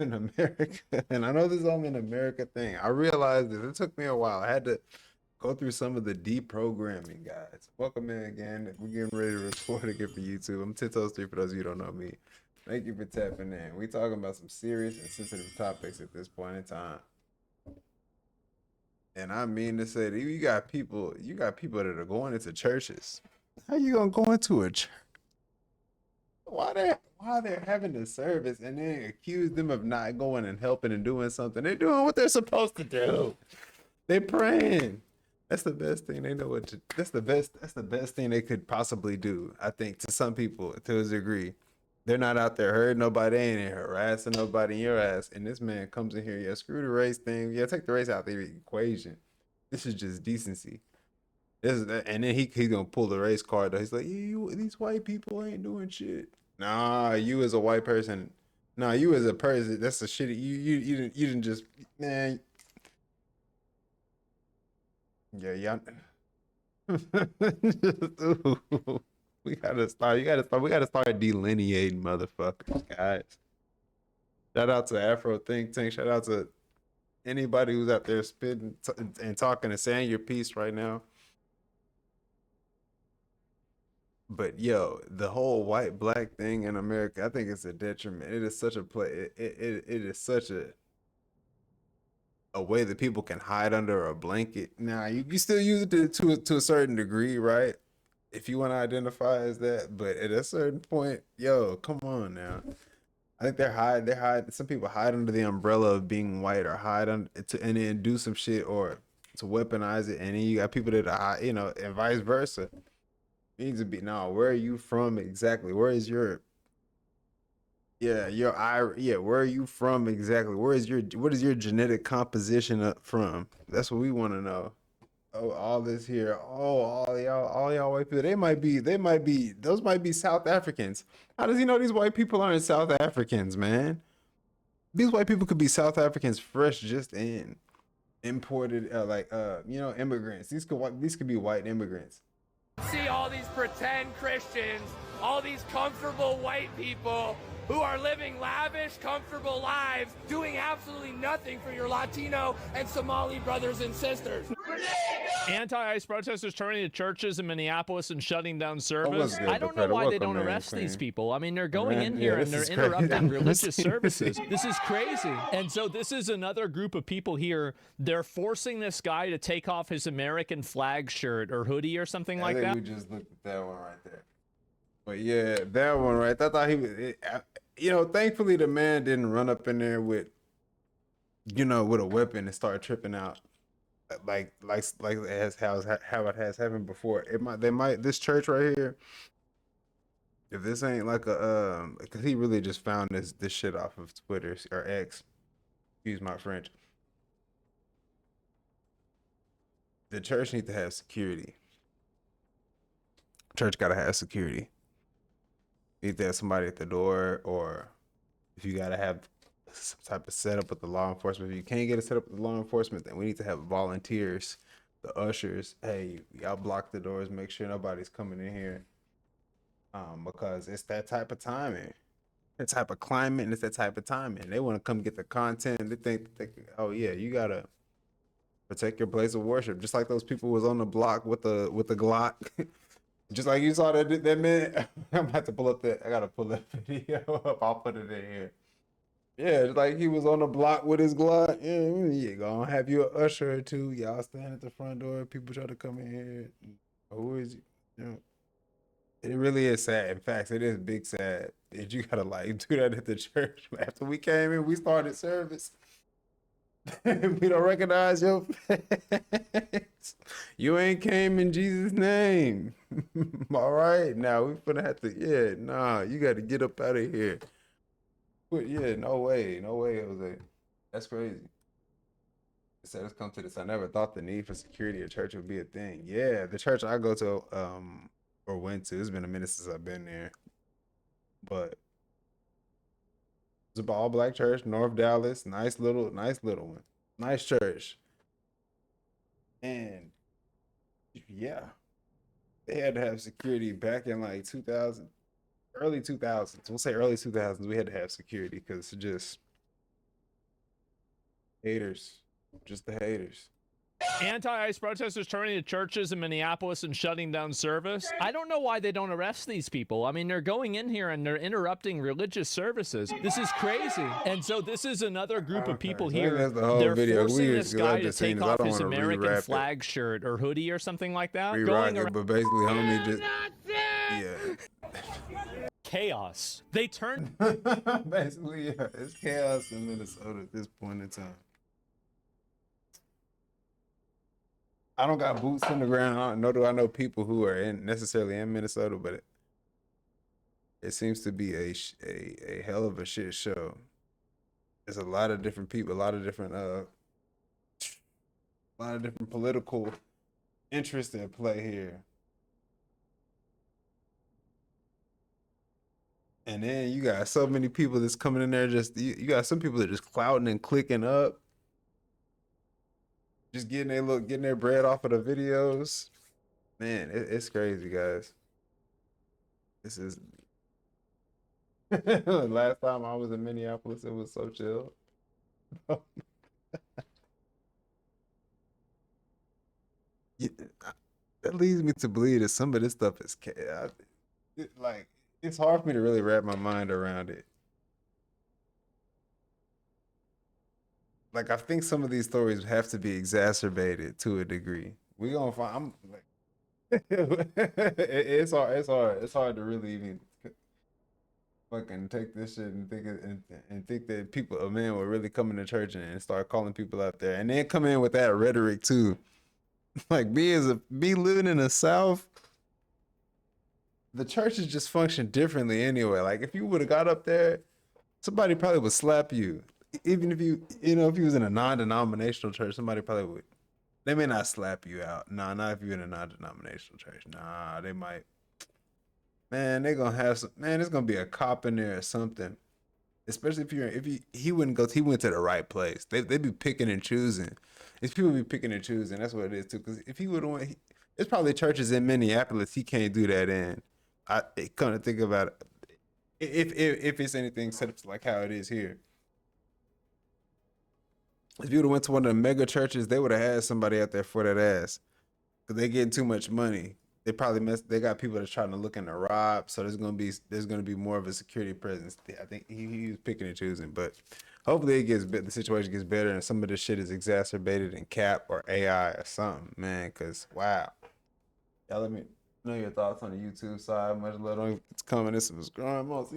in America, and I know this is only an America thing. I realized this. It took me a while. I had to go through some of the deprogramming, guys. Welcome in again. We're getting ready to record again for YouTube. I'm Tito's 3 for those of you who don't know me. Thank you for tapping in. We talking about some serious and sensitive topics at this point in time. And I mean to say that you got people that are going into churches. How you gonna go into a church? Why they're having the service and then accuse them of not going and helping and doing something? They're doing what they're supposed to do. They praying. That's the best thing they know what to, that's the best thing they could possibly do. I think to some people to a degree. They're not out there hurting nobody, they ain't harassing nobody in your ass. And this man comes in here, yeah, screw the race thing. Yeah, take the race out of the equation. This is just decency. And then he's gonna pull the race card though. He's like, these white people ain't doing shit. Nah, you as a white person, nah, you as a person, that's the shit. You didn't just, man. Yeah, y'all. We gotta start. You gotta start. We gotta start delineating motherfuckers, guys. Shout out to Afro Think Tank. Shout out to anybody who's out there spitting and talking and saying your piece right now. But yo, the whole white black thing in America, I think it's a detriment. It is such a play. It is such a way that people can hide under a blanket. Now you still use it to a certain degree, right? If you want to identify as that, but at a certain point, yo, come on now. I think they hide. Some people hide under the umbrella of being white, or hide under to and then do some shit or to weaponize it, and then you got people that are, and vice versa. It needs to be no. Where are you from exactly? Where is your your yeah? Where are you from exactly? What is your genetic composition from? That's what we want to know. Oh, all this here. Oh, all y'all white people. Those might be South Africans. How does he know these white people aren't South Africans, man? These white people could be South Africans fresh just in imported, immigrants. These could be white immigrants. See all these pretend Christians, all these comfortable white people who are living lavish, comfortable lives, doing absolutely nothing for your Latino and Somali brothers and sisters. Anti-ICE protesters turning to churches in Minneapolis and shutting down service. Good, I don't know why they don't man, arrest Queen. these people. I mean, they're going Man, in here yeah, and they're this is crazy. interrupting religious services. This is crazy. And so this is another group of people here. They're forcing this guy to take off his American flag shirt or hoodie or something like that. We just looked at that one right there. But yeah, that one right. I thought he was, thankfully the man didn't run up in there with a weapon and start tripping out. Like how it has happened before. This church right here. If this ain't like because he really just found this shit off of Twitter or X. Excuse my French. The church needs to have security. Church gotta have security. You need to have somebody at the door, or if you gotta have some type of setup with the law enforcement. If you can't get a setup with the law enforcement, then we need to have volunteers, the ushers. Hey, y'all block the doors, make sure nobody's coming in here. Because it's that type of timing, that type of climate, and it's that type of timing. They want to come get the content. They think, oh yeah, you gotta protect your place of worship, just like those people was on the block with the Glock. Just like you saw that man. I'm about to pull up that. I gotta pull that video up. I'll put it in here. Yeah, just like he was on the block with his Glock. Yeah, you gonna have you an usher or two. Y'all stand at the front door. People try to come in here. Who is you? It really is sad. In fact, it is big sad that you gotta do that at the church. After we came in, we started service. We don't recognize your face. You ain't came in Jesus' name. All right, now we finna have to. Yeah, nah, you got to get up out of here. But yeah, no way, Jose. That's crazy. It said let's come to this. I never thought the need for security at church would be a thing. Yeah, the church I go to, or went to. It's been a minute since I've been there, but it's an all black church, North Dallas. Nice little one. Nice church. And yeah, they had to have security back in like 2000, early 2000s. We'll say early 2000s. We had to have security because Haters, just the haters. Anti-ICE protesters turning to churches in Minneapolis and shutting down service. I don't know why they don't arrest these people. I mean, they're going in here and they're interrupting religious services. This is crazy. And so this is another group of people So I think here. that's the whole They're video. forcing Weird, this 'cause I've guy to just seen take this. I off don't his wanna American re-wrap it. flag shirt or hoodie or something like that. Re-rock Going it, around but basically, homie just yeah. chaos. They turned Basically, yeah, it's chaos in Minnesota at this point in time. I don't got boots on the ground. Nor do I know people who are necessarily in Minnesota, but it seems to be a hell of a shit show. There's a lot of different people, a lot of different political interests at play here. And then you got so many people that's coming in there. Just you got some people that are just clouting and clicking up, just getting their bread off of the videos. Man, it's crazy, guys. This is last time I was in Minneapolis, it was so chill. Yeah, that leads me to believe that some of this stuff is like it's hard for me to really wrap my mind around it. Like I think some of these stories have to be exacerbated to a degree. We gonna find. I'm like, it's hard to really even fucking take this shit and think that people, a man, will really come into church and start calling people out there, and then come in with that rhetoric too. Like me living in the South, the churches just function differently anyway. Like if you would have got up there, somebody probably would slap you. Even if if you was in a non-denominational church, somebody probably would. They may not slap you out. Nah, not if you're in a non-denominational church. Nah, they might. Man, they gonna have some. Man, there's gonna be a cop in there or something. Especially he went to the right place. They be picking and choosing. These people be picking and choosing. That's what it is too. Because if he would have, there's probably churches in Minneapolis he can't do that in. I kind of think about it. If it's anything set up like how it is here. If you would have went to one of the mega churches, they would have had somebody out there for that ass. Cause they getting too much money. They probably they got people that's trying to look in the rob. So there's gonna be more of a security presence. I think he was picking and choosing, but hopefully the situation gets better and some of this shit is exacerbated in cap or AI or something, man. Cause wow, y'all let me know your thoughts on the YouTube side. Much love on it's coming. This was growing most,